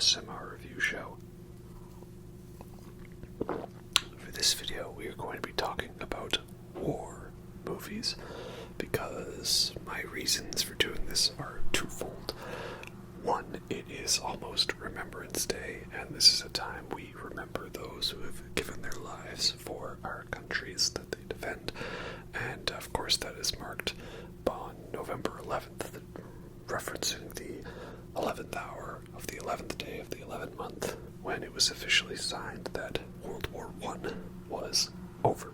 ASMR review show. For this video, we are going to be talking about war movies because my reasons for doing this are twofold. One, it is almost Remembrance Day, and this is a time we remember those who have given their lives for our countries that they defend. And of course, that is marked on November 11th, referencing the 11th hour of the 11th day of the 11th month, when it was officially signed that World War I was over.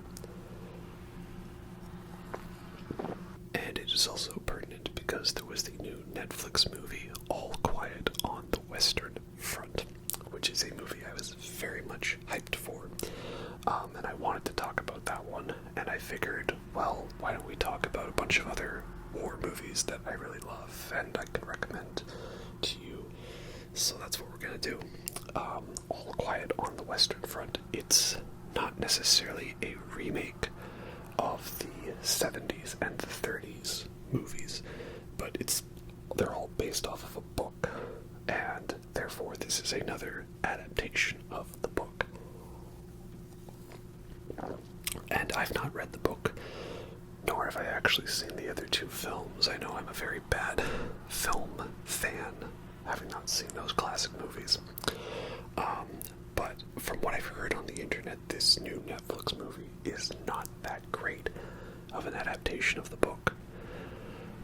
And it is also pertinent because there was the new Netflix movie, All Quiet on the Western Front, which is a movie I was very much hyped for. And I wanted to talk about that one, and I figured, well, why don't we talk about a bunch of other war movies that I really love and I can recommend to you. So that's what we're going to do. All Quiet on the Western Front. It's not necessarily a remake of the 70s and the 30s movies, but they're all based off of a book, and therefore this is another adaptation of the book. And I've not read the book, nor have I actually seen the other two films. I know I'm a very bad film fan, having not seen those classic movies. But from what I've heard on the internet, this new Netflix movie is not that great of an adaptation of the book.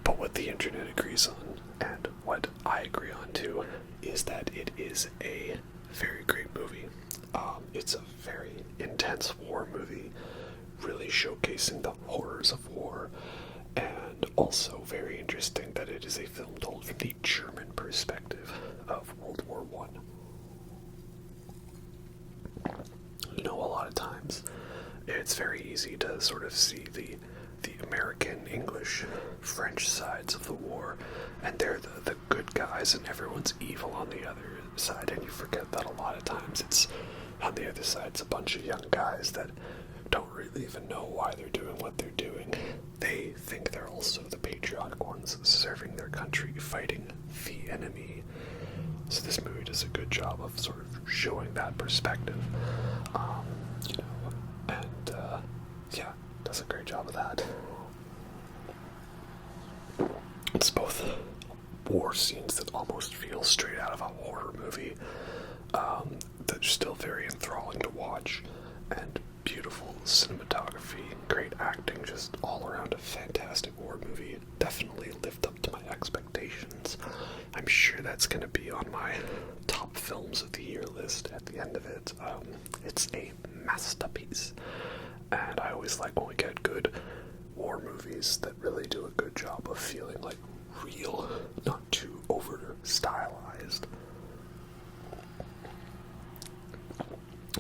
But what the internet agrees on, and what I agree on too, is that it is a very great movie. It's a very intense war movie, really showcasing the horrors of war, and also very interesting that it is a film told from the German perspective of World War I. You know, a lot of times it's very easy to sort of see the American, English, French sides of the war, and they're the good guys and everyone's evil on the other side, and you forget that a lot of times it's on the other side, it's a bunch of young guys that don't really even know why they're doing what they're doing. They think they're also the patriotic ones serving their country, fighting the enemy. So this movie does a good job of sort of showing that perspective, does a great job of that. It's both war scenes that almost feel straight out of a horror movie, that's still very enthralling to watch, and beautiful cinematography, great acting, just all around a fantastic war movie. Definitely lived up to my expectations. I'm sure that's going to be on my top films of the year list at the end of it. It's a masterpiece, and I always like when we get good war movies that really do a good job of feeling like real, not too over stylized.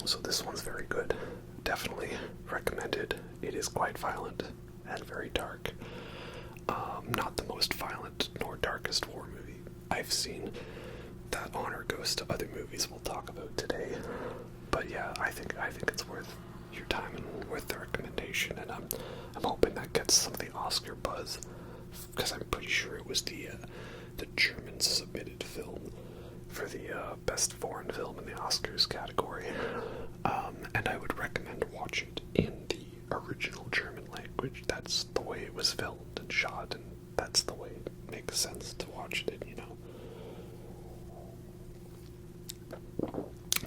So this one's very good. Definitely recommended. It is quite violent and very dark. Not the most violent nor darkest war movie I've seen. That honor goes to other movies we'll talk about today. But yeah, I think it's worth your time and worth the recommendation, and I'm hoping that gets some of the Oscar buzz, because I'm pretty sure it was the German submitted film for the best foreign film in the Oscars category. And I would recommend watching it in the original German language. That's the way it was filmed and shot, and that's the way it makes sense to watch it in, you know.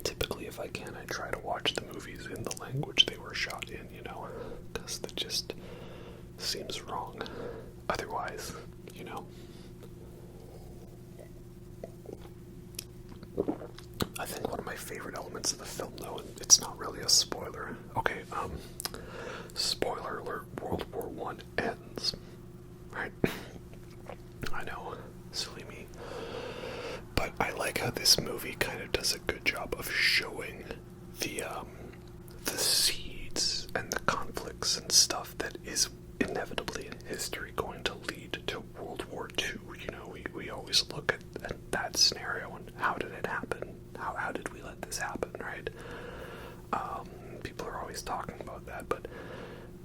Typically, if I can, I try to watch the movies in the language they were shot in, you know, because that just seems wrong otherwise, you know. I think one of my favorite elements of the film, though, and it's not really a spoiler. Okay, spoiler alert, World War I ends. Right? I know, silly me. But I like how this movie kind of does a good job of showing the seeds and the conflicts and stuff that is inevitably in history going to lead to World War II. You know, we always look at that scenario and how did it happen? How did we let this happen, right? People are always talking about that, but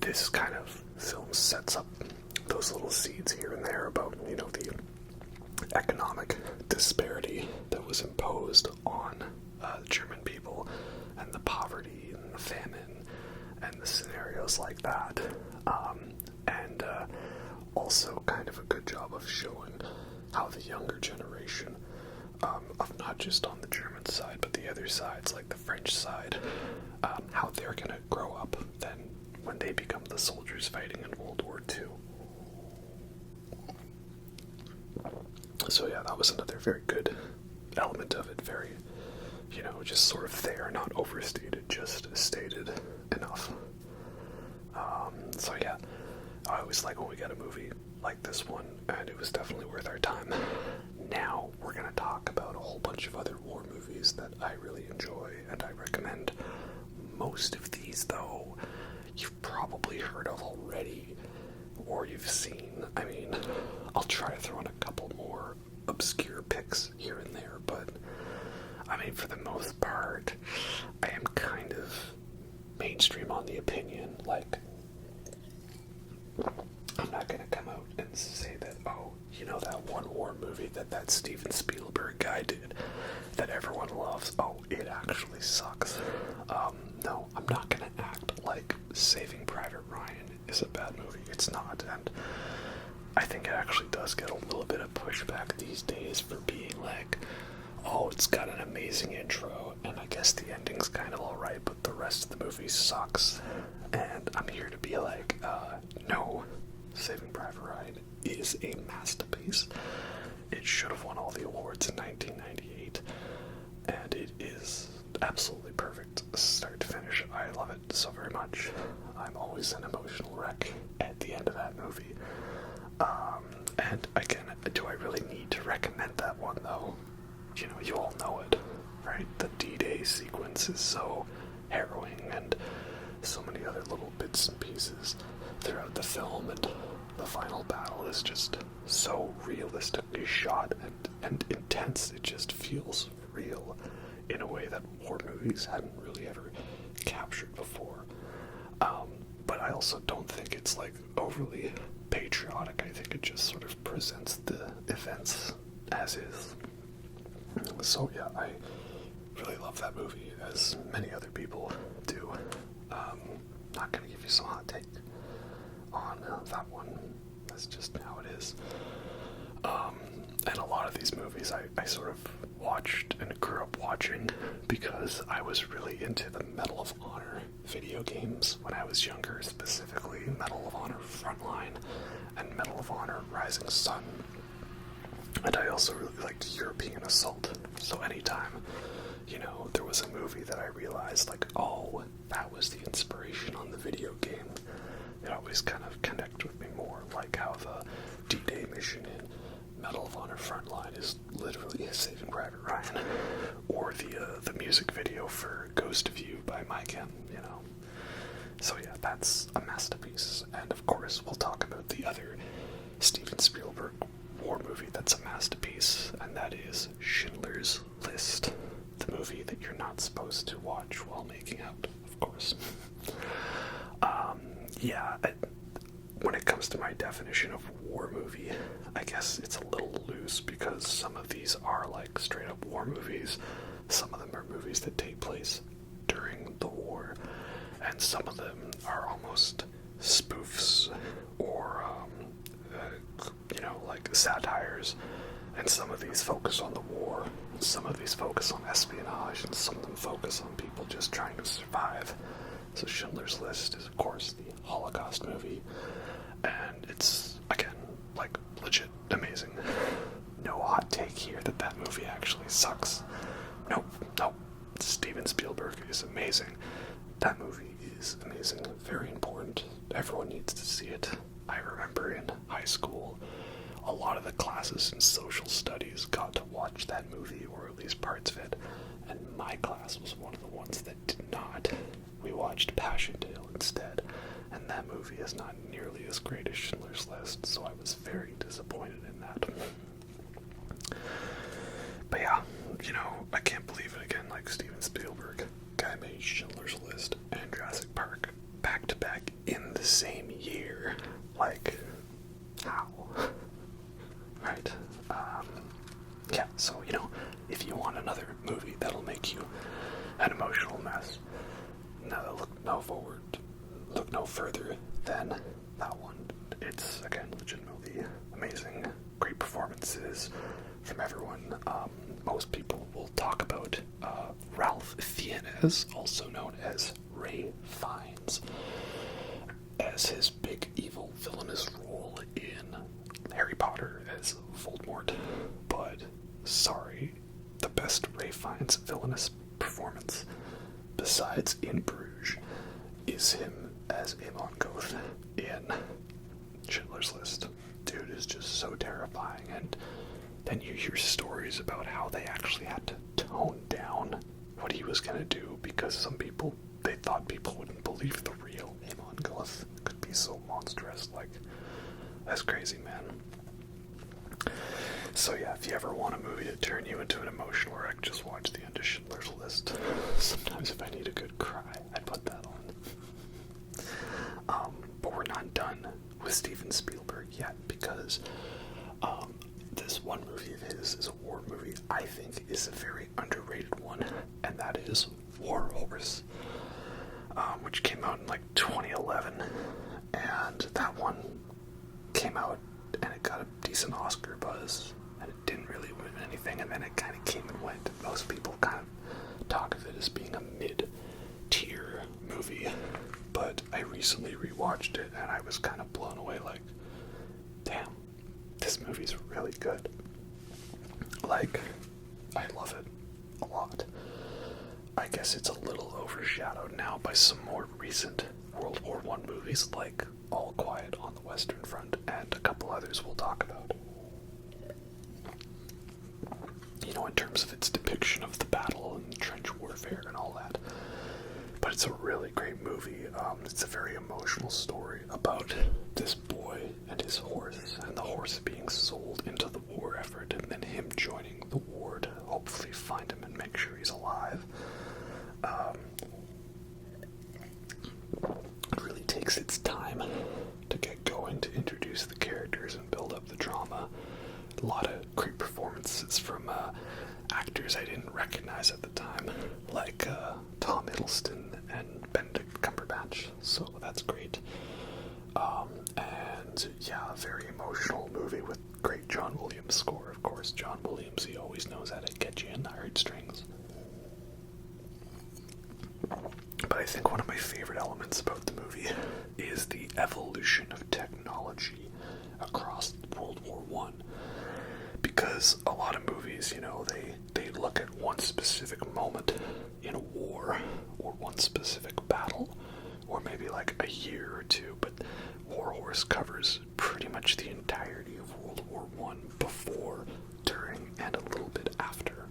this kind of film sets up those little seeds here and there about, you know, the economic disparity that was imposed on the German people, and the poverty and the famine and the scenarios like that, and also kind of a good job of showing how the younger generation, of not just on the German side but the other sides, like the French side, how they're gonna grow up then when they become the soldiers fighting in World War II. So yeah, that was another very good element of it. Very, just sort of there, not overstated, just stated enough. So yeah, I always like when we get a movie like this one, and it was definitely worth our time. Now we're gonna talk about a whole bunch of other war movies that I really enjoy and I recommend. Most of these, though, you've probably heard of already, or you've seen. I mean, I'll try to throw in a couple more obscure picks here and there, but I mean, for the most part, I am kind of mainstream on the opinion. Like, I'm not gonna come out and say that, oh, that one war movie that Steven Spielberg guy did that everyone loves, oh, it actually sucks. No, I'm not gonna act like Saving Private Ryan is a bad movie. It's not, and I think it actually does get a little bit of pushback these days for being like, oh, it's got an amazing intro, and I guess the ending's kind of alright, but the rest of the movie sucks. And I'm here to be like, no, Saving Private Ryan is a masterpiece. It should have won all the awards in 1998, and it is absolutely perfect, start to finish. I love it so very much. I'm always an emotional wreck at the end of that movie. And again, do I really need to recommend that one, though? You all know it, right? The D-Day sequence is so harrowing, and so many other little bits and pieces throughout the film, and the final battle is just so realistically shot and intense. It just feels real in a way that war movies hadn't really ever captured before. But I also don't think it's like overly patriotic. I think it just sort of presents the events as is. So yeah, I really love that movie, as many other people do. Not gonna give you some hot take on that one. That's just how it is. And a lot of these movies I sort of watched and grew up watching because I was really into the Medal of Honor video games when I was younger, specifically Medal of Honor Frontline and Medal of Honor Rising Sun. And I also really liked European Assault. So anytime, there was a movie that I realized, like, oh, that was the inspiration on the video game, it always kind of connected with me more, like how the D-Day mission in Medal of Honor Frontline is literally Saving Private Ryan, or the music video for Ghost of You by Mike M, So yeah, that's a masterpiece. And of course, we'll talk about the other Steven Spielberg war movie that's a masterpiece, and that is Schindler's List, the movie that you're not supposed to watch while making out, of course. When it comes to my definition of war movie, I guess it's a little loose because some of these are like straight up war movies, some of them are movies that take place during the war, and some of them are almost spoofs or like satires, and some of these focus on the war, some of these focus on espionage, and some of them focus on people just trying to survive. So Schindler's List is, of course, the Holocaust movie, and it's, again, like, legit amazing. No hot take here that movie actually sucks. Nope. Steven Spielberg is amazing. That movie is amazing, very important. Everyone needs to see it. I remember in high school, a lot of the classes in social studies got to watch that movie, or at least parts of it, and my class was one of the ones that did not. We watched Passion Tale instead, and that movie is not nearly as great as Schindler's List, so I was very disappointed in that. But yeah, I can't believe it again, like Steven Spielberg, guy made Schindler's List and Jurassic Park back to back in the same year. Like, how? Right. look no further than that one. It's, again, legitimately amazing. Great performances from everyone. Most people will talk about Ralph Fiennes, also known as Ray Fiennes, as his big evil villainous role in Harry Potter as Voldemort. But, sorry, the best Ray Fiennes villainous performance, besides in Bruges, is him as Amon Goth in Schindler's List. Dude is just so terrifying, and then you hear stories about how they actually had to tone down what he was going to do because some people, they thought people wouldn't believe the real Amon Goth could be so monstrous. Like, that's crazy, man. So yeah, if you ever want a movie to turn you into an emotional wreck, just watch the end of Schindler's List. Sometimes if I need a good cry, I put that on. But we're not done with Steven Spielberg yet, because this one movie of his is a war movie I think is a very underrated one, and that is War Horse, which came out in like 2011, and that one came out and it got a decent Oscar buzz, and it didn't really win anything, and then it kind of came and went. Most people kind of talk of it as being a mid-tier movie, but I recently rewatched it and I was kind of blown away, like, damn, this movie's really good. Like, I love it a lot. I guess it's a little overshadowed now by some more recent World War I movies, like All Quiet on the Western Front and a couple others we'll talk about. You know, in terms of its depiction of the battle and trench warfare and all that. But it's a really great movie. It's a very emotional story about this boy and his horse, and the horse being sold into the war effort, and then him joining the war to hopefully find him and make sure he's alive. It really takes its time to get going, to introduce the characters and build up the drama. A lot of great performances from actors I didn't recognize at the time, like Tom Hiddleston and Benedict Cumberbatch, so that's great. And yeah, a very emotional movie with great John Williams score. Of course, John Williams, he always knows how to get you in the heartstrings. But I think one of my favorite elements about the movie is the evolution of technology across World War I. Because a lot of movies, you know, they look at one specific moment in a war, or one specific battle, or maybe like a year or two, but War Horse covers pretty much the entirety of World War I, before, during, and a little bit after.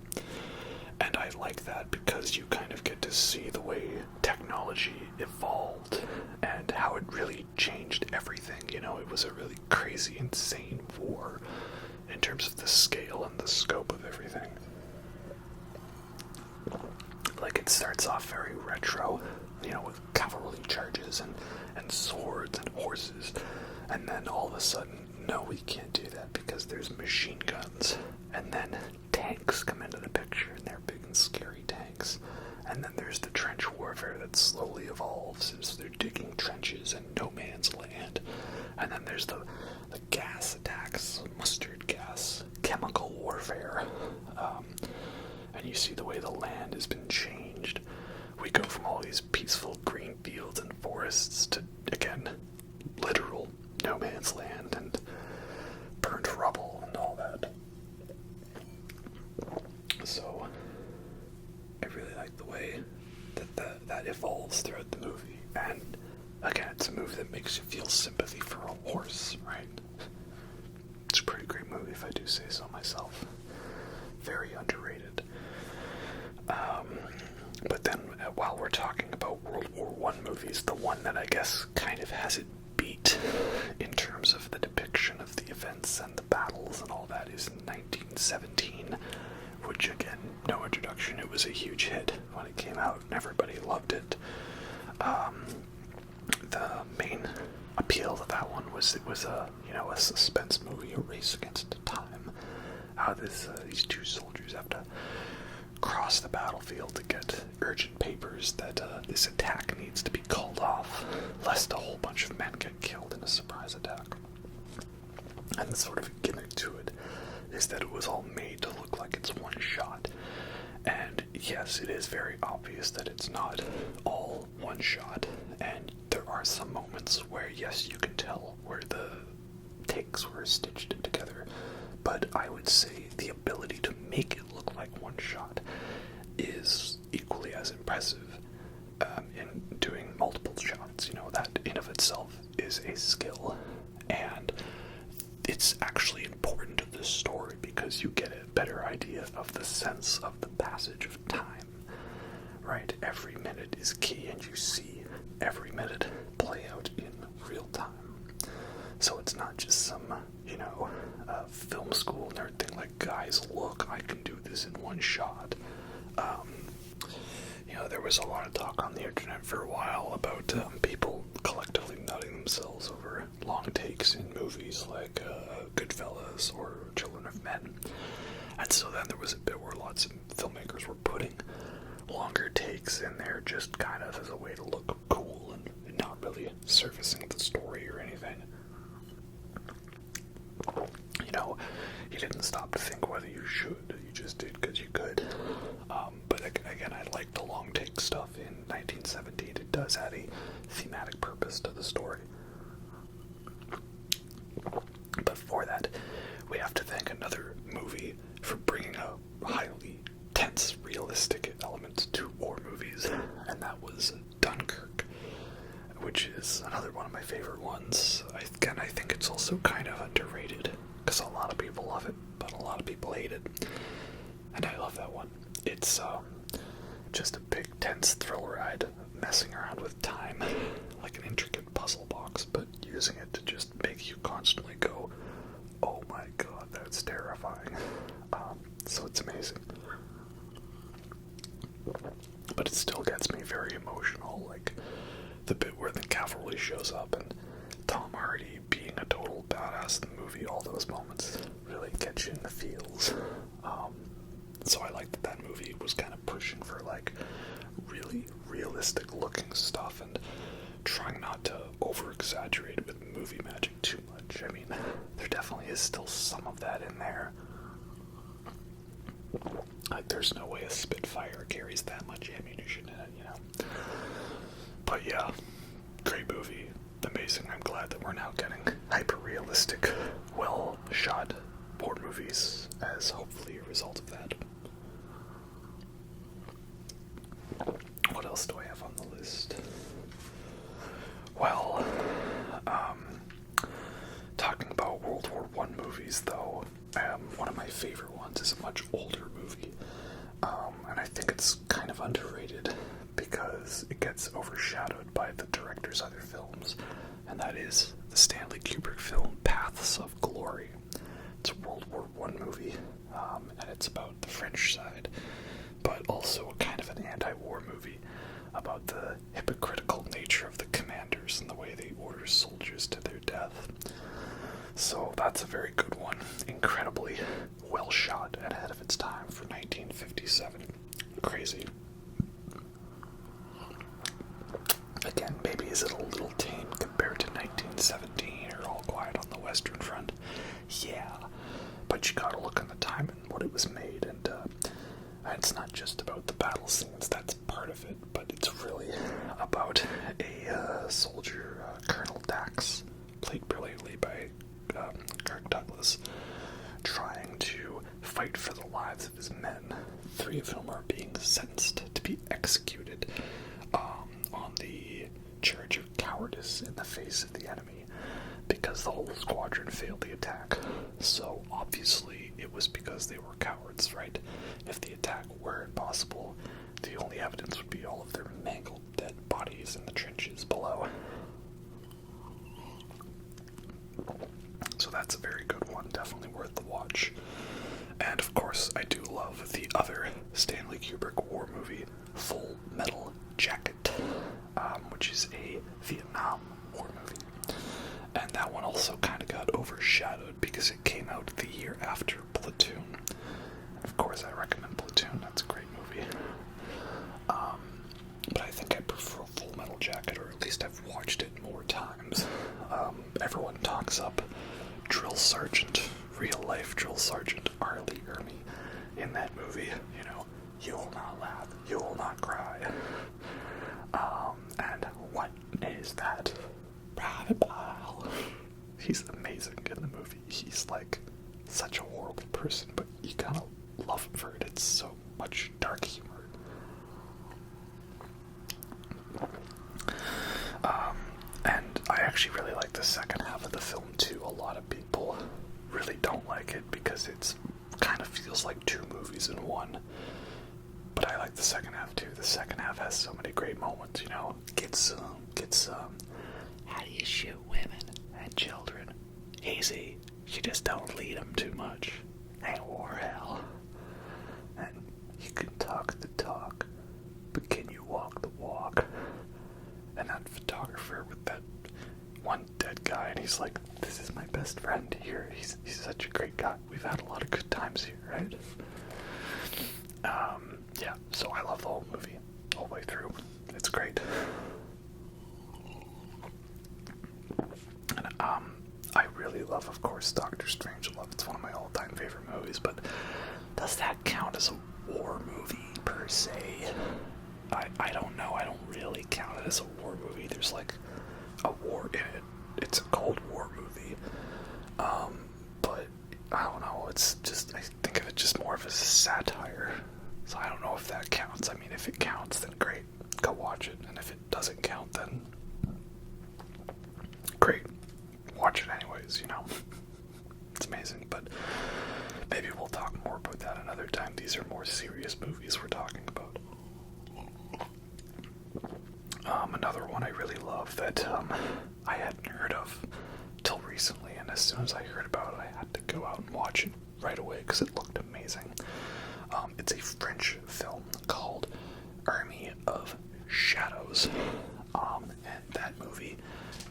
And I like that because you kind of get to see the way technology evolved and how it really changed everything. You know, it was a really crazy, insane war in terms of the scale and the scope of everything. Like, it starts off very retro, you know, with cavalry charges and swords and horses, and then all of a sudden, no, we can't do that because there's machine guns, and then tanks come into the picture, and they're big and scary tanks, and then there's the trench warfare that slowly evolves as they're digging trenches in no man's land, and then there's the gas attacks, mustard gas, chemical warfare, and you see the way the land has been changed. We go from all these peaceful green fields and forests to, again, literal no man's land and burnt rubble and all that. So I really like the way that evolves throughout the movie. And again, it's a movie that makes you feel sympathy for a horse, right? It's a pretty great movie, if I do say so myself. Very underrated. But then, while we're talking about World War I movies, the one that I guess kind of has it beat in terms of the depiction of the events and the battles and all that is 1917, which, again, no introduction, it was a huge hit when it came out and everybody loved it. The main appeal to that one was it was a suspense movie, a race against time. How these two soldiers have to cross the battlefield to get urgent papers that this attack needs to be lest a whole bunch of men get killed in a surprise attack. And the sort of gimmick to it is that it was all made to look like it's one shot. And yes, it is very obvious that it's not all one shot, and there are some moments where, yes, you can tell where the takes were stitched together, but I would say the ability to make it look like one shot is equally as impressive in doing multiple shots. You know, that in of itself is a skill, and it's actually important to the story because you get a better idea of the sense of the passage of time, right? Every minute is key, and you see every minute play out in real time. So it's not just some, film school nerd thing like, guys, look, I can do this in one shot. There was a lot of talk on the internet for a while about people collectively nutting themselves over long takes in movies like Goodfellas or Children of Men. And so then there was a bit where lots of filmmakers were putting longer takes in there just kind of as a way to look cool and not really servicing the story or anything. You didn't stop to think whether you should. You just did because you could. But again, I like the long take stuff in 1917. It does add a thematic purpose to the story. But for that, we have to thank another movie for bringing a highly tense, realistic element to war movies, and that was Dunkirk, which is another one of my favorite ones. I think it's also kind of underrated, because a lot of people love it, but a lot of people hate it, and I love that one. It's just a big, tense thrill ride, messing around with time, like an intricate puzzle box, but using it to just make you constantly go, oh my god, that's terrifying. So it's amazing. But it still gets me very emotional, like the bit where the cavalry shows up and Tom Hardy being a total badass in the movie, all those moments really get you in the feels. So I like that movie was kind of pushing for like really realistic looking stuff and trying not to over exaggerate with movie magic too much. I mean, there definitely is still some of that in there. Like, there's no way a Spitfire carries that much ammunition in it, But yeah, great movie, amazing. I'm glad that we're now getting hyper-realistic, well-shot war movies as hopefully a result of that. What else do I have on the list? Well, talking about World War I movies, though, one of my favorite ones is a much older movie, and I think it's kind of underrated because it gets overshadowed by the director's other films, and that is the Stanley Kubrick film Paths of Glory. It's a World War I movie, and it's about the French side, but also kind of an anti-war movie about the hypocritical nature of the commanders and the way they order soldiers to their death. So that's a very good one. Incredibly well shot and ahead of its time for 1957. Crazy. Again, maybe is it a little tame compared to 1917 or All Quiet on the Western Front? Yeah, but you gotta look on the time and what it was made, and it's not just about the battle scenes, that's part of it, but it's really about a soldier, Colonel Dax, played brilliantly by Kirk Douglas, trying to fight for the lives of his men, 3 of whom are being sentenced to be executed on the charge of cowardice in the face of the enemy, because the whole squadron failed the attack. So obviously it was because they were cowards, right? If the attack were impossible, the only evidence would be all of their mangled dead bodies in the trenches below. So that's a very good one, definitely worth the watch. And of course, I do love the other Stanley Kubrick war movie, Full Metal Jacket, which is a Vietnam war movie. And that one also kind of got overshadowed because it came out the year after Platoon. And of course, I recommend Platoon, that's a great movie. But I think I prefer Full Metal Jacket, or at least I've watched it Everyone talks up Drill Sergeant, real-life Drill Sergeant R. Lee Ermey in that movie. You know, you will not laugh, you will not cry. And what is that? Private Pile. He's amazing in the movie. He's like such a horrible person, but you kind of love him for it. It's so much dark humor. And I actually really like the second half of the film too. A lot of people really don't like it because it's kind of feels like two movies in one. But I like the second half too. The second half has so many great moments, you know. Get some. How do you shoot women and children? Easy. You just don't lead them too much. Ain't war hell. And you can talk the talk, but can you walk the walk? And that photographer with that one dead guy, and he's like, this is my best friend here. He's such a great guy. We've had a lot of good times here, right? Yeah, so I love the whole movie, all the way through. It's great. And I really love, of course, Doctor Strangelove. It's one of my all-time favorite movies, but does that count as a war movie, per se? I don't know. I don't really count it as a war movie. There's like a war in it. It's a Cold War movie. But I don't know. It's just, I think of it just more of as a satire. So I don't know if that counts. I mean, if it counts, then great. Go watch it. And if it doesn't count, then great. Watch it anyways, you know. It's amazing. But maybe we'll talk more about that another time. These are more serious movies we're talking about. Another one I really love that I hadn't heard of till recently, and as soon as I heard about it, I had to go out and watch it right away because it looked amazing. It's a French film called Army of Shadows, and that movie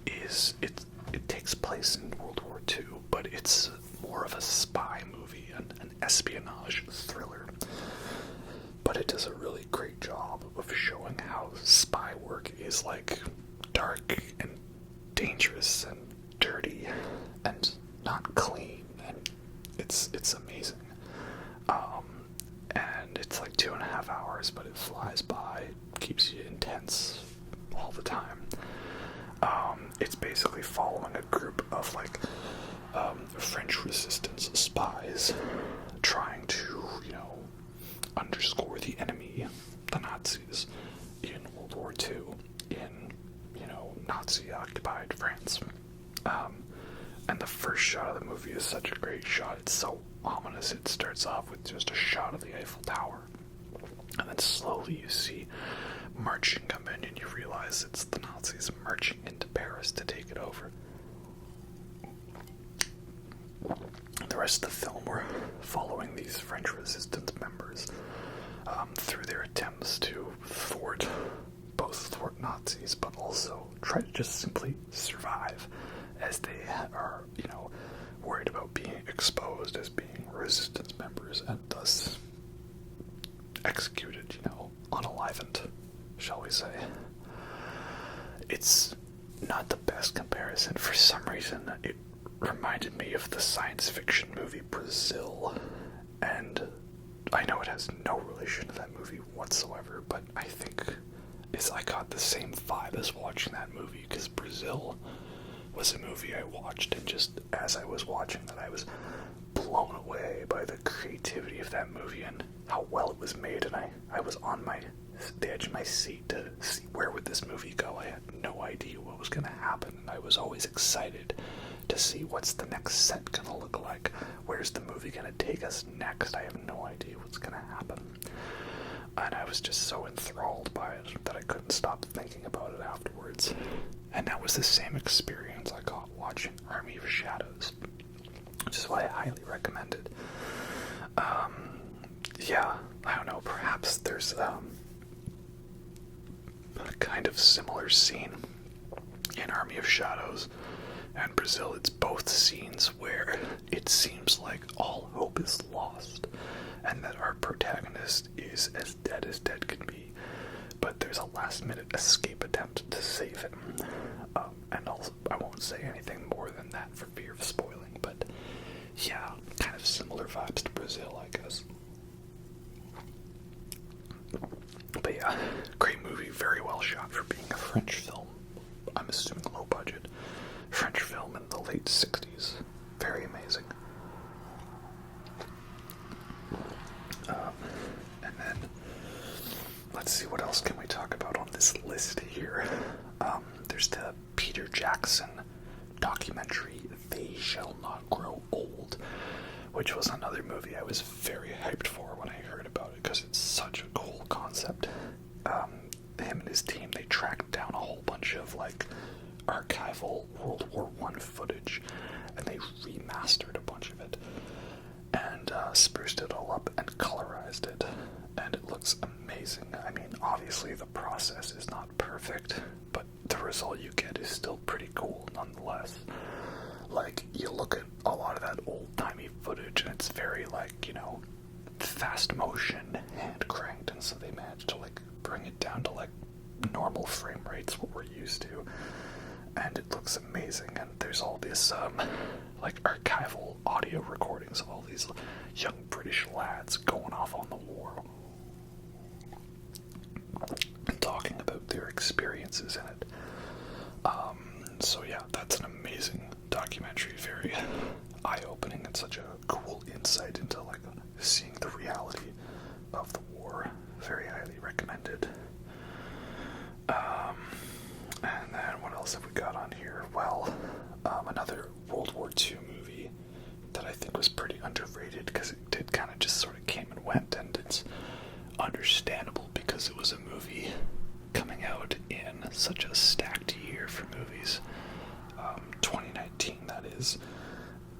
it takes place in World War II, but it's more of a spy movie, an espionage thriller. But it does a really great job of showing how spy work is like dark and dangerous and dirty and not clean, and it's amazing. And it's like 2.5 hours, but it flies by, keeps you intense all the time. It's basically following a group of like French resistance spies trying to, you know, underscore the enemy, the Nazis, in World War II, in, you know, Nazi-occupied France. And the first shot of the movie is such a great shot. It's so ominous. It starts off with just a shot of the Eiffel Tower, and then slowly you see marching come in, and you realize it's the Nazis marching into Paris to take it over. The rest of the film, we're following these French resistance members through their attempts to thwart Nazis, but also try to just simply survive, as they are, you know, worried about being exposed as being resistance members and thus executed, you know, unalivened, shall we say. It's not the best comparison. For some reason, it reminded me of the science fiction movie Brazil, and I know it has no relation to that movie whatsoever, but I think I got the same vibe as watching that movie, because Brazil was a movie I watched, and just as I was watching that, I was blown away by the creativity of that movie and how well it was made, and I was on the edge of my seat to see where would this movie go. I had no idea what was going to happen, and I was always excited to see what's the next set going to look like. Where's the movie going to take us next? I have no idea what's going to happen. And I was just so enthralled by it that I couldn't stop thinking about it afterwards. And that was the same experience I got watching Army of Shadows, which is why I highly recommend it. Yeah, I don't know, perhaps there's a kind of similar scene in Army of Shadows and Brazil. It's both scenes where it seems like all hope is lost and that our protagonist is as dead can be, but there's a last-minute escape attempt to save him. And also, I won't say anything more than that for fear of spoiling, but yeah, kind of similar vibes to Brazil, I guess. But yeah, great movie, very well shot for being a French film. I'm assuming low budget. French film in the late 60s. Very amazing. And then, let's see, what else can we talk about on this list here? There's the Peter Jackson documentary, They Shall Not Grow Old, which was another movie I was very hyped for when I heard about it, because it's such a cool concept. Him and his team, they tracked down a whole bunch of, like, archival World War I footage, and they remastered a bunch of it, and spruced it all up and colorized it, and it looks amazing. I mean, obviously the process is not perfect, but the result you get is still pretty cool nonetheless. Like, you look at a lot of that old-timey footage, and it's very, like, you know, fast motion, hand-cranked, and so they managed to, like, bring it down to, like, normal frame rates, what we're used to, and it looks amazing. And there's all this, like, archival audio recordings of all these young British lads going off on the war and talking about their experiences in it. So yeah, that's an amazing documentary, very eye-opening, and such a cool insight into, like, seeing the reality of the war. Very highly recommended. And then what else have we got on here? Well, another World War II movie that I think was pretty underrated, because it did kind of just sort of came and went, and it's understandable because it was a movie coming out in such a stacked year for movies. 2019, that is,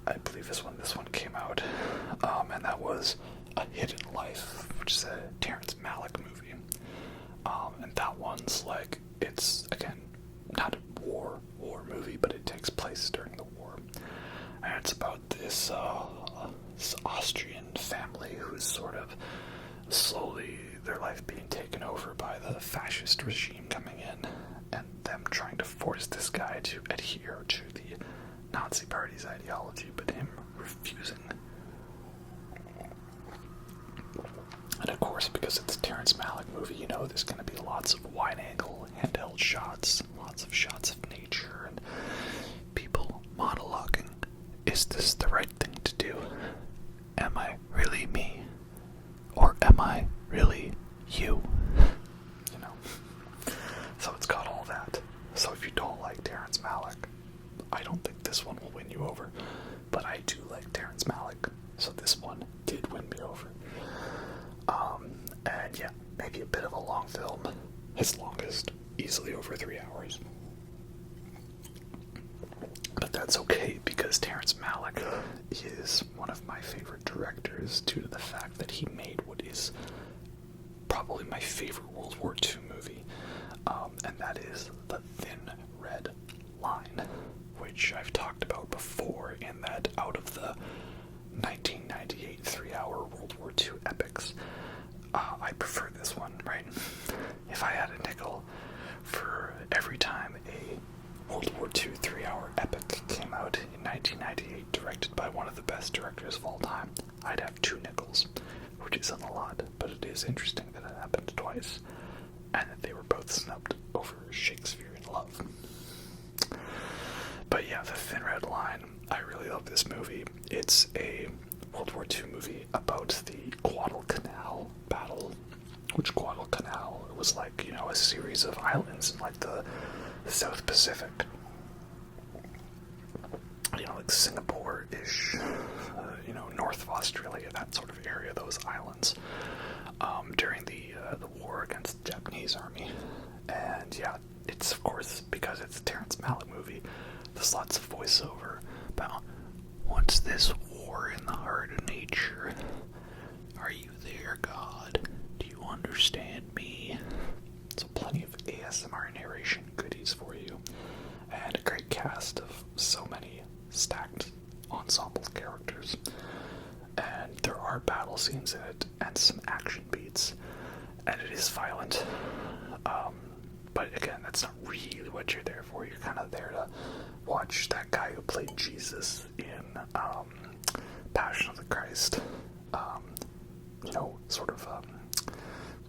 I believe, is when this one came out, and that was A Hidden Life, which is a Terrence Malick movie, and that one's, like, it's, again, not a war movie, but it takes place during the war, and it's about this Austrian family who's sort of slowly, their life being taken over by the fascist regime coming in, and them trying to force this guy to adhere to the Nazi Party's ideology, but him refusing. And of course, because it's a Terrence Malick movie, you know there's going to be lots of wide-angle, handheld shots, lots of shots of nature, and people monologuing. Is this the right thing to do? Am I really me? Or am I really you? You know? So it's got all that. So if you don't like Terrence Malick, I don't think this one will win you over. But I do like Terrence Malick, so this one did win me over. And yeah, maybe a bit of a long film. His longest, easily over 3 hours. But that's okay, because Terrence Malick is one of my favorite directors due to the fact that he made what is probably my favorite World War II movie, and that is The Thin Red Line, which I've talked about before, in that out of the 1998 3-hour World War II epics, I prefer this one, right? If I had a nickel for every time a World War II 3-hour epic came out in 1998, directed by one of the best directors of all time, I'd have 2 nickels, which isn't a lot, but it is interesting that it happened twice, and that they were both snubbed over Shakespeare in Love. But yeah, The Thin Red Line, I really love this movie. It's a World War II movie about the Guadalcanal battle, which Guadalcanal was like, you know, a series of islands in, like, the South Pacific. You know, like Singapore-ish, you know, north of Australia, that sort of area, those islands, during the war against the Japanese army. And yeah, it's, of course, because it's a Terrence Malick movie, there's lots of voiceover about, what's this war in the heart of nature? Are you there, God? Do you understand me? So plenty of ASMR narration goodies for you, and a great cast of so many stacked ensemble characters. And there are battle scenes in it, and some action beats, and it is violent. But again, that's not really what you're there for. You're kind of there to watch that guy who played Jesus in Passion of the Christ, sort of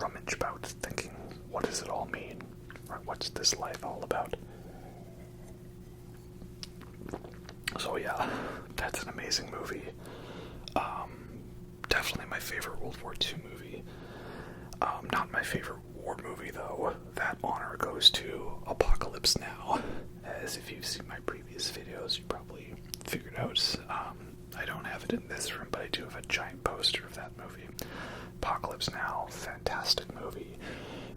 rummage about thinking, what does it all mean? Or what's this life all about? So yeah, that's an amazing movie. Definitely my favorite World War II movie. Not my favorite war movie, though. That honor goes to Apocalypse Now. As if you've seen my previous videos, you probably figured out. I don't have it in this room, but I do have a giant poster of that movie. Apocalypse Now, fantastic movie,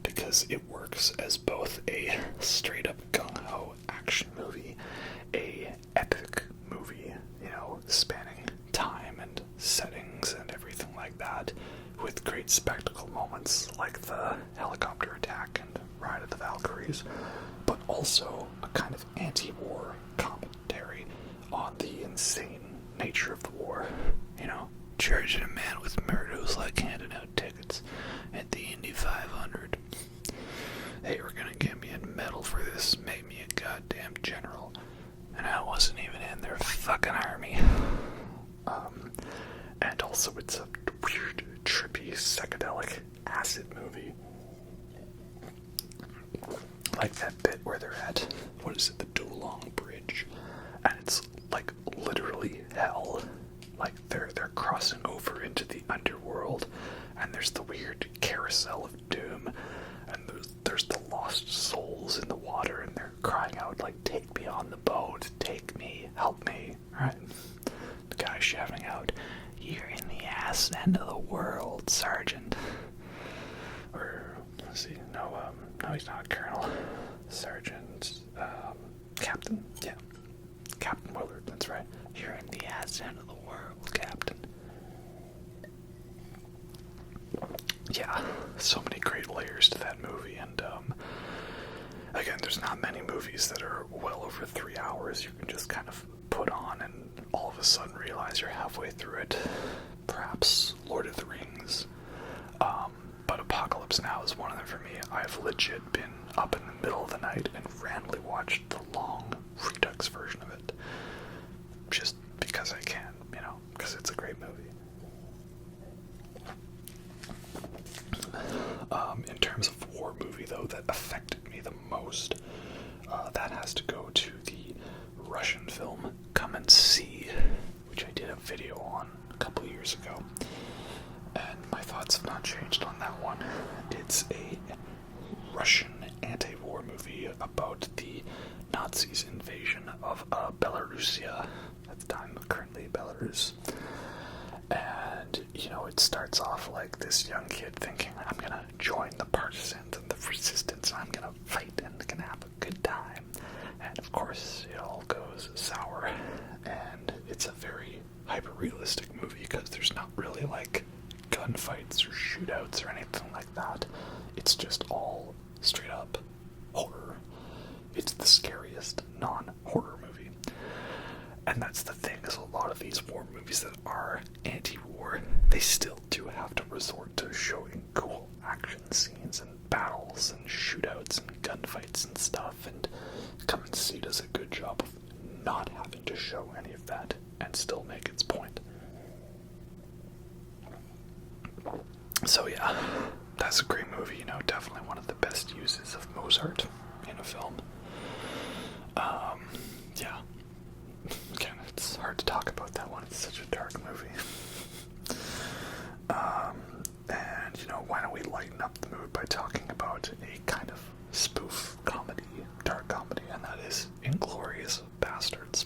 because it works as both a straight-up gung-ho action movie, a epic movie, spanning time and settings and everything like that, with great spectacle moments like the helicopter attack and Ride of the Valkyries, but also a kind of anti-war commentary on the insane nature of the war. Charging a man with murder like handing out tickets at the Indy 500. They were gonna get me a medal for this, make me a goddamn general, and I wasn't even in their fucking army. And also it's a weird, trippy, psychedelic acid movie. Like that bit where they're at, the Dulong Bridge, and it's like literally hell. Like they're crossing over into the underworld, and there's the weird carousel of doom, and there's the lost souls in the water, and they're crying out like, "Take me on the boat, take me, help me!" Right? The guy shouting out, "You're in the ass end of the world, Sergeant." Or let's see, no, he's not a colonel. Sergeant, Captain, yeah, Captain Willard. That's right. You're in the ass end of the world, Captain. Yeah, so many great layers to that movie, and again, there's not many movies that are well over 3 hours you can just kind of put on and all of a sudden realize you're halfway through it. Perhaps Lord of the Rings, but Apocalypse Now is one of them for me. I've legit been up in the middle of the night and randomly watched the long Redux version of it, just because I can, because it's a great movie. In terms of war movie, though, that affected me the most, that has to go to the Russian film Come and See, which I did a video on a couple years ago, and my thoughts have not changed on that one. It's a Russian anti-war movie about the Nazis' invasion of Belarusia, at the time currently Belarus. And, it starts off like this young kid thinking, I'm gonna join the partisans and the resistance, and I'm gonna fight and gonna have a good time. And of course, it all goes sour. And it's a very hyper-realistic movie because there's not really like gunfights or shootouts or anything like that. It's just all straight up horror. It's the scariest non-horror movie. And that's the thing, is a lot of these war movies that are anti-war, they still do have to resort to showing cool action scenes and battles and shootouts and gunfights and stuff, and Come and See does a good job of not having to show any of that and still make its point. So yeah, that's a great movie, definitely one of the best uses of Mozart in a film. Yeah. Again, it's hard to talk about that one. It's such a dark movie. And, why don't we lighten up the mood by talking about a kind of spoof comedy, dark comedy, and that is Inglourious Basterds.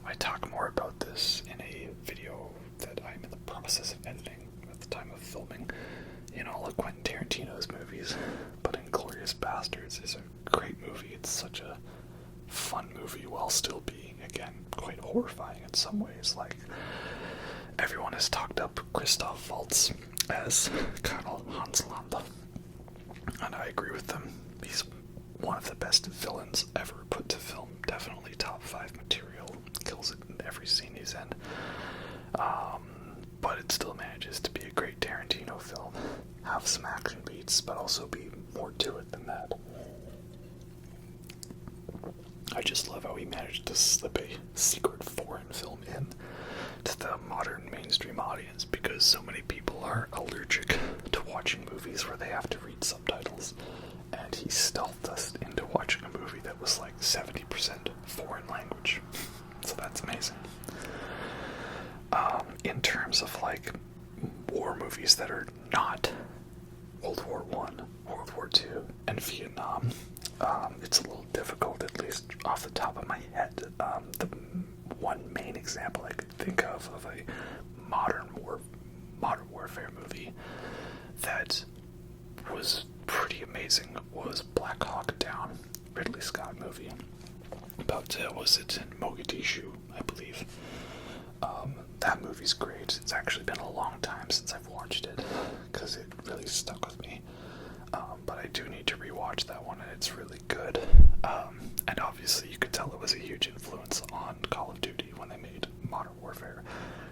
I talk more about this in a video that I'm in the process of editing at the time of filming in all of Quentin Tarantino's movies. But Inglourious Basterds is a great movie. It's such a fun movie while still being, again, quite horrifying in some ways. Like, everyone has talked up Christoph Waltz as Colonel Hans Landa, and I agree with them. He's one of the best villains ever put to film. Definitely top 5 material. Kills it in every scene he's in. But it still manages to be a great Tarantino film. Have some action beats, but also be more to it than that. just love how he managed to slip a secret foreign film in to the modern mainstream audience, because so many people are allergic to watching movies where they have to read subtitles, and he stealthed us into watching a movie that was like 70% foreign language. So that's amazing. In terms of like war movies that are not World War One, World War Two, and Vietnam, it's a little difficult, at least off the top of my head. The one main example I could think of a modern warfare movie that was pretty amazing was Black Hawk Down, Ridley Scott movie about was it in Mogadishu, I believe. That movie's great. It's actually been a long time since I've watched it because it really stuck with me. But I do need to rewatch that one, and it's really good. And obviously you could tell it was a huge influence on Call of Duty when they made Modern Warfare.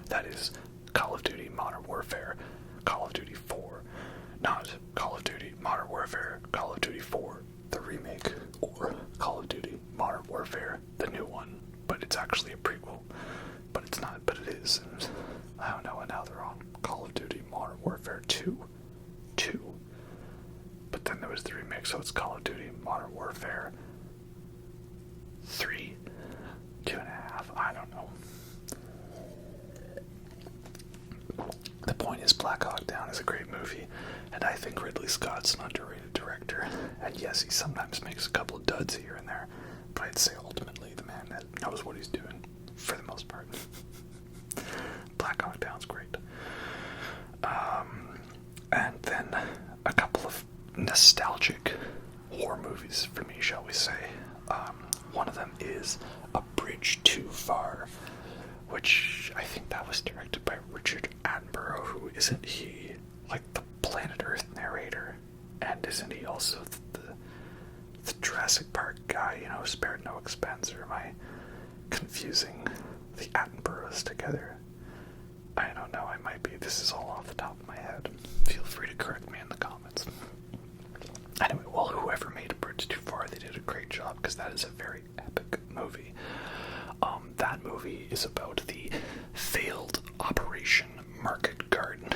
That is Call of Duty Modern Warfare, Call of Duty 4, not Call of Duty Modern Warfare, Call of Duty 4, the remake, or Call of Duty Modern Warfare, the new one. But it's actually a prequel. But it's not, but it is. And I don't know, and now they're on Call of Duty Modern Warfare 2. But then there was the remake, so it's Call of Duty Modern Warfare 3, 2.5, I don't know. The point is, Black Hawk Down is a great movie, and I think Ridley Scott's an underrated director. And yes, he sometimes makes a couple of duds here and there, but I'd say ultimately the man that knows what he's doing, for the most part. Black Hawk Down's great. And then a couple of nostalgic war movies for me, shall we say. One of them is A Bridge Too Far, which I think that was directed by Richard Attenborough, who isn't he like the Planet Earth narrator? And isn't he also the Jurassic Park guy, you know, spared no expense? Or am I confusing the Attenboroughs together? I don't know, I might be. This is all off the top of my head. Feel free to correct me in the comments. Anyway, well, whoever made A Bridge Too Far, they did a great job, because that is a very epic movie. That movie is about the failed Operation Market Garden,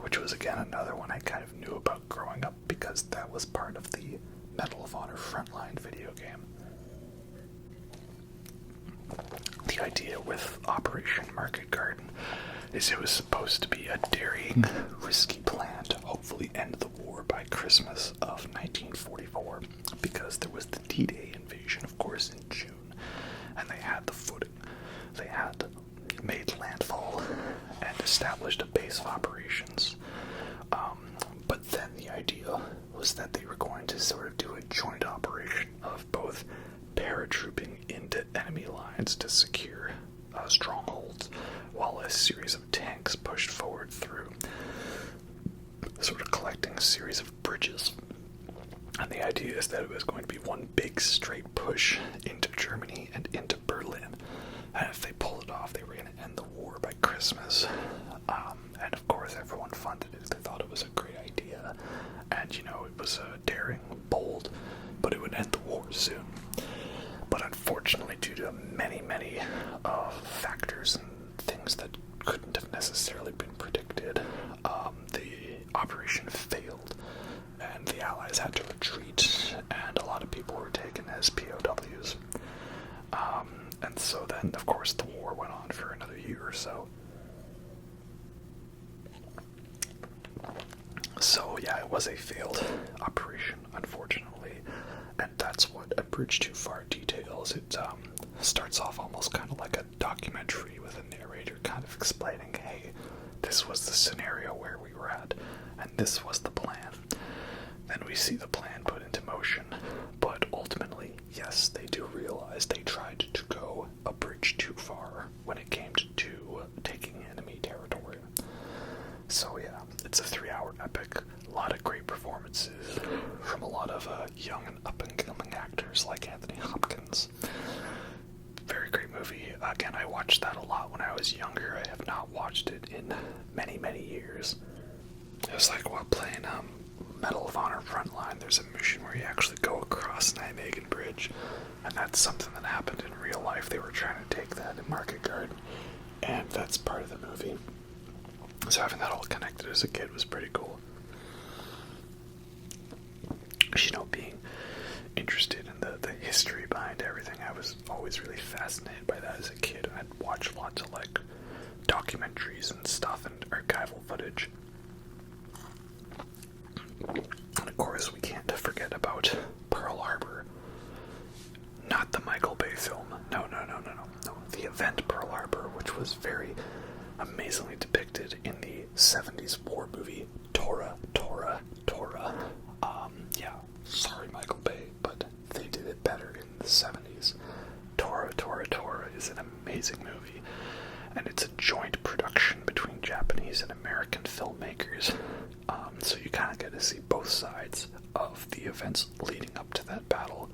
which was, again, another one I kind of knew about growing up, because that was part of the Medal of Honor Frontline video game. The idea with Operation Market Garden is it was supposed to be a daring, risky plan to hopefully end the war by Christmas of 1944, because there was the D-Day invasion, of course, in June, and they had the footing. They had made landfall and established a base of operations. But then the idea was that they were going to sort of do a joint operation of both paratrooping into enemy lines to secure strongholds, while a series of tanks pushed forward through, sort of collecting a series of bridges. And the idea is that it was going to be one big straight push into Germany and into Berlin. And if they pulled it off, they were going to end the war by Christmas. And of course, everyone funded it. They thought it was a great idea. And, you know, it was daring, bold, but it would end the war soon. But unfortunately, due to many, many factors and things that couldn't have necessarily been predicted, the operation failed, and the Allies had to retreat, and a lot of people were taken as POWs. And so then, of course, the war went on for another year or so. So, yeah, it was a failed operation, unfortunately. And that's what A Bridge Too Far details. It starts off almost kind of like a documentary with a narrator kind of explaining, hey, this was the scenario where we were at, and this was the plan. Then we see the plan put into motion, but ultimately, yes, they do realize they tried to go a bridge too far when it came to taking enemy territory. So yeah, it's a 3-hour epic. A lot of great performances from a lot of young and up-and-coming actors like Anthony Hopkins. Very great movie. Again, I watched that a lot when I was younger. I have not watched it in many, many years. It was like while playing Medal of Honor Frontline, there's a mission where you actually go across Nijmegen Bridge, and that's something that happened in real life. They were trying to take that in Market Garden, and that's part of the movie. So having that all connected as a kid was pretty cool. You know, being interested in the history behind everything, I was always really fascinated by that as a kid. I'd watch lots of like documentaries and stuff and archival footage. And of course, we can't forget about Pearl Harbor. Not the Michael Bay film. No. The event Pearl Harbor, which was very amazingly depicted in the 70s war movie Tora. Yeah, sorry Michael Bay, but they did it better in the 70s. Tora is an amazing movie, and it's a joint production between Japanese and American filmmakers. So you kind of get to see both sides of the events leading up to that battle.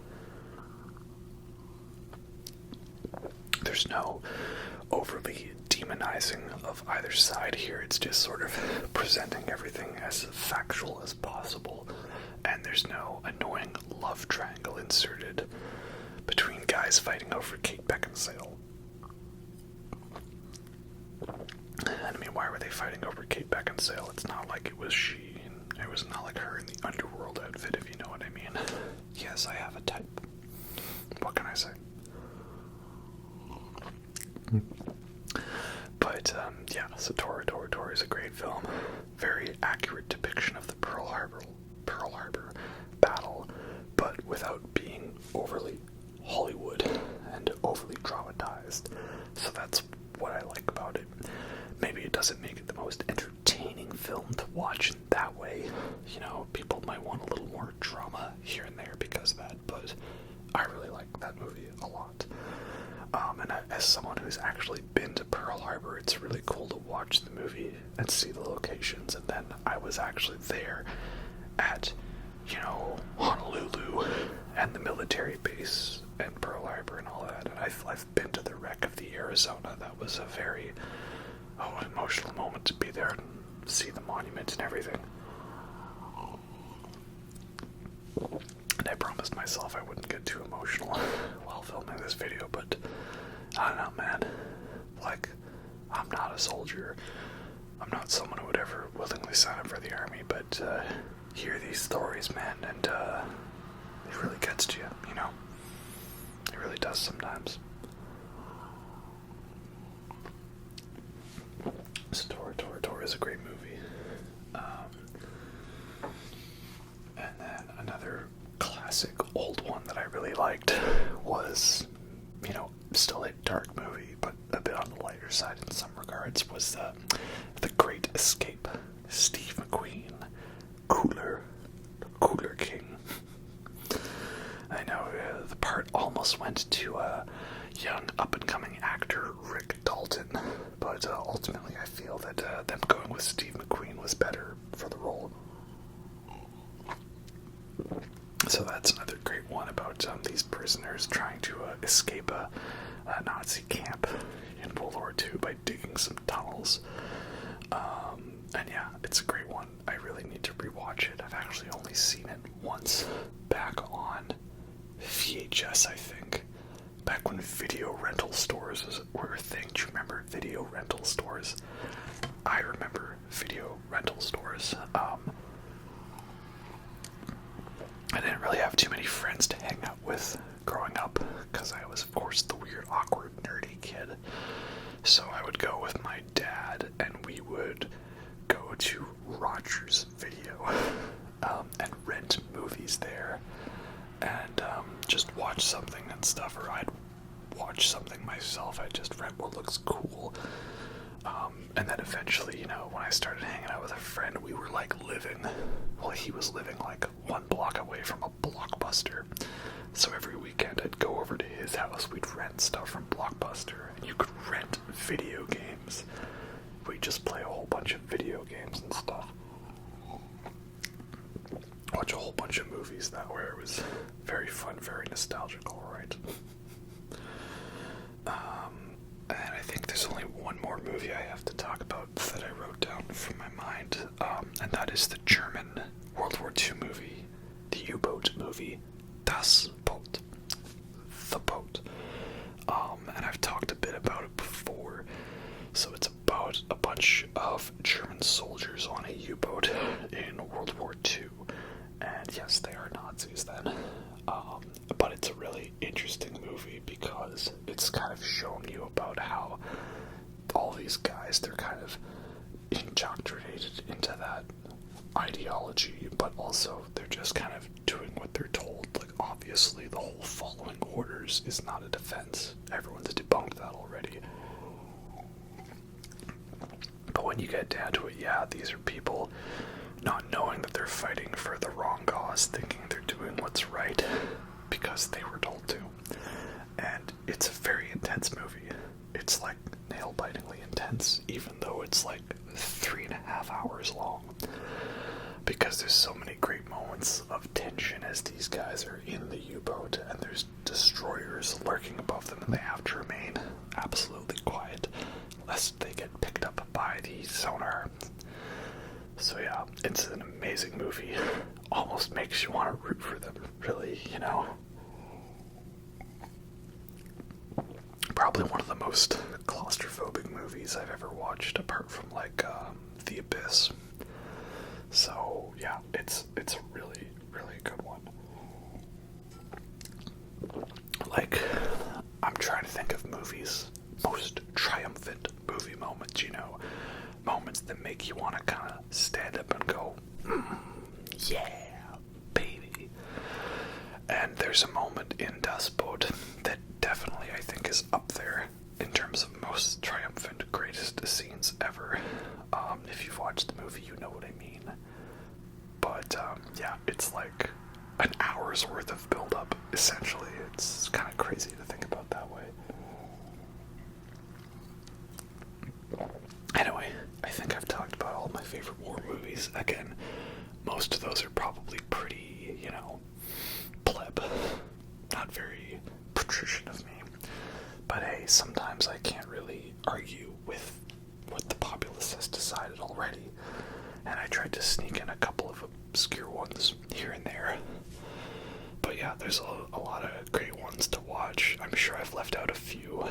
There's no overly demonizing of either side here. It's just sort of presenting everything as factual as possible, and there's no annoying love triangle inserted between guys fighting over Kate Beckinsale. And I mean, why were they fighting over Kate Beckinsale? It's not like it was she, and it was not like her in the underworld outfit, if you know what I mean. Yes, I have a type. What can I say? But, yeah, so Tora is a great film. Very accurate depiction of the Pearl Harbor battle, but without being overly Hollywood and overly dramatized. So that's what I like about it. Maybe it doesn't make it the most entertaining film to watch in that way. You know, people might want a little more drama here and there because of that, but I really like that movie a lot. And as someone who's actually been to Pearl Harbor, it's really cool to watch the movie and see the locations. And then I was actually there at, you know, Honolulu and the military base and Pearl Harbor and all that. And I've been to the wreck of the Arizona. That was a very emotional moment to be there and see the monument and everything. And I promised myself I wouldn't get too emotional while filming this video, but I don't know, man. Like, I'm not a soldier. I'm not someone who would ever willingly sign up for the army, but hear these stories, man, and it really gets to you, you know? It really does sometimes. So Tora is a great movie. And then another classic old one that I really liked was, you know, still a dark movie, but a bit on the lighter side in some regards, was The Great Escape. Steve McQueen, Cooler King. I know the part almost went to young up-and-coming actor Rick Dalton, but ultimately I feel that them going with Steve McQueen was better for the role. So that's another great one about these prisoners trying to escape a Nazi camp in World War II by digging some tunnels. And yeah, it's a great one. I really need to rewatch it. I've actually only seen it once back on VHS, I think. Back when video rental stores were a thing. Do you remember video rental stores? I remember video rental stores. I didn't really have too many friends to hang out with growing up, because I was, of course, the weird, awkward, nerdy kid. So I would go with my dad, and we would go to Rogers Video and rent movies there, and just watch something and stuff, or I'd watch something myself. I'd just rent what looks cool. And then eventually, you know, when I started hanging out with a friend, we were like he was living like one block away from a Blockbuster. So every weekend I'd go over to his house, we'd rent stuff from Blockbuster, and you could rent video games. We'd just play a whole bunch of video games and stuff. Watch a whole bunch of movies that way. It was very fun, very nostalgic, alright. And I think there's only one more movie I have to talk about that I wrote down from my mind, and that is the German World War II movie, the U-boat movie, Das Boot, the bunch of German soldiers on a U-boat in World War II. And yes, they are Nazis then. But it's a really interesting movie because it's kind of shown you about how all these guys, they're kind of indoctrinated into that ideology, but also they're just kind of doing what they're told. Like, obviously the whole following orders is not a defense. Everyone's debunked that already. But when you get down to it, yeah, these are people not knowing that they're fighting for the wrong cause, thinking they're doing what's right because they were told to. And it's a very intense movie. It's like nail-bitingly intense, even though it's like 3.5 hours long. Because there's so many great moments of tension as these guys are in the U-boat and there's destroyers lurking above them and they have to remain absolutely quiet lest they get picked up by the sonar. So yeah, it's an amazing movie. Almost makes you want to root for them, really, you know. Probably one of the most claustrophobic movies I've ever watched, apart from like The Abyss. So yeah, it's a really, really good one. Like, I'm trying to think of movies, most triumphant movie moments, you know, moments that make you want to kind of stand up and go, yeah, baby. And there's a moment in Das Boot that definitely, I think, is up there in terms of most triumphant, greatest scenes ever. If you've watched the movie, you know what I mean. But, yeah, it's like an hour's worth of build-up, essentially. It's kind of crazy to think about that way. Anyway, I think I've talked about all my favorite war movies. Again, most of those are probably pretty, you know, pleb. Not very patrician of me. But hey, sometimes I can't really argue with what the populace has decided already. And I tried to sneak in a couple of obscure ones here and there. But yeah, there's a lot of great ones to watch. I'm sure I've left out a few.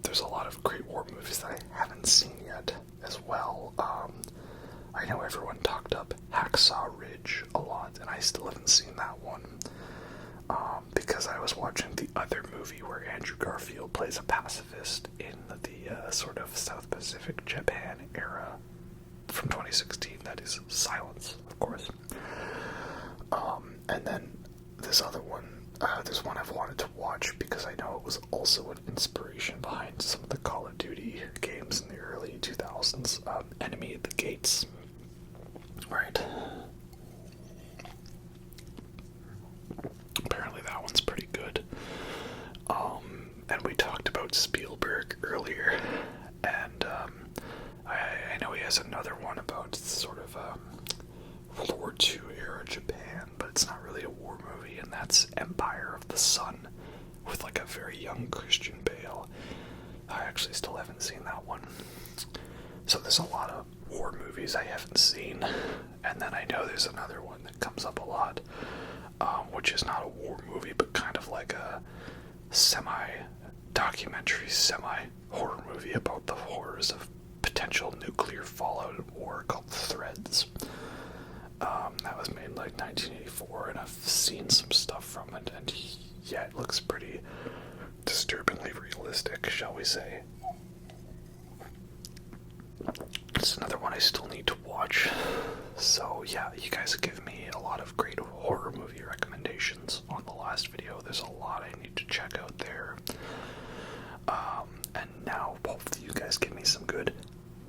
There's a lot of great war movies that I haven't seen yet as well. I know everyone talked up Hacksaw Ridge a lot, and I still haven't seen that one. Because I was watching the other movie where Andrew Garfield plays a pacifist in the sort of South Pacific Japan era from 2016, that is Silence, of course. And then this other one, there's one I've wanted to watch because I know it was also an inspiration behind some of the Call of Duty games in the early 2000s, Enemy at the Gates. Right. Apparently that one's pretty good. And we talked about Spielberg earlier, and I know he has another one about sort of World War II era Japan, but it's not really a war movie, and that's Empire of the Sun, with like a very young Christian Bale. I actually still haven't seen that one. So there's a lot of war movies I haven't seen, and then I know there's another one that comes up a lot, which is not a war movie, but kind of like a semi-documentary, semi-horror movie about the horrors of potential nuclear fallout at war called Threads. That was made in like 1984, and I've seen some stuff from it, and yeah, it looks pretty disturbingly realistic, shall we say. It's another one I still need to watch. So yeah, you guys have given me a lot of great horror movie recommendations on the last video. There's a lot I need to check out there. And now hopefully you guys give me some good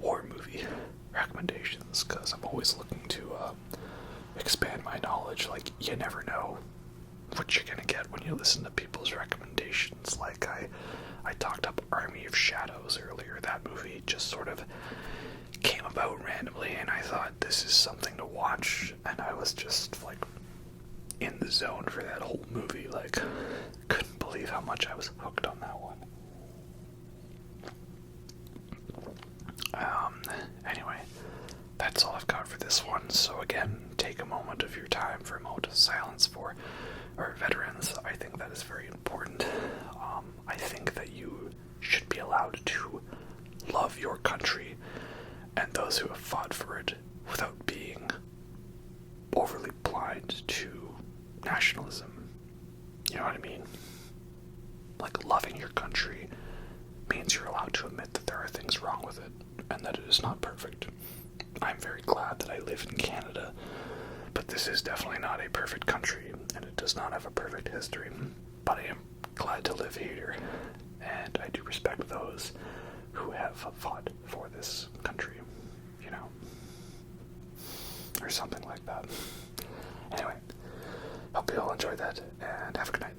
horror movie recommendations, because I'm always looking to expand my knowledge. Like, you never know what you're gonna get when you listen to people's recommendations. Like, I talked up Army of Shadows earlier. That movie just sort of came about randomly, and I thought, this is something to watch, and I was just like in the zone for that whole movie. Like, couldn't believe how much I was hooked on that one. Anyway, that's all I've got for this one. So again, take a moment of your time for a moment of silence for our veterans. I think that is very important. I think that you should be allowed to love your country those who have fought for it without being overly blind to nationalism. You know what I mean? Like, loving your country means you're allowed to admit that there are things wrong with it, and that it is not perfect. I'm very glad that I live in Canada, but this is definitely not a perfect country, and it does not have a perfect history. But I am glad to live here, and I do respect those who have fought for this country, you know, or something like that. Anyway, hope you all enjoyed that, and have a good night.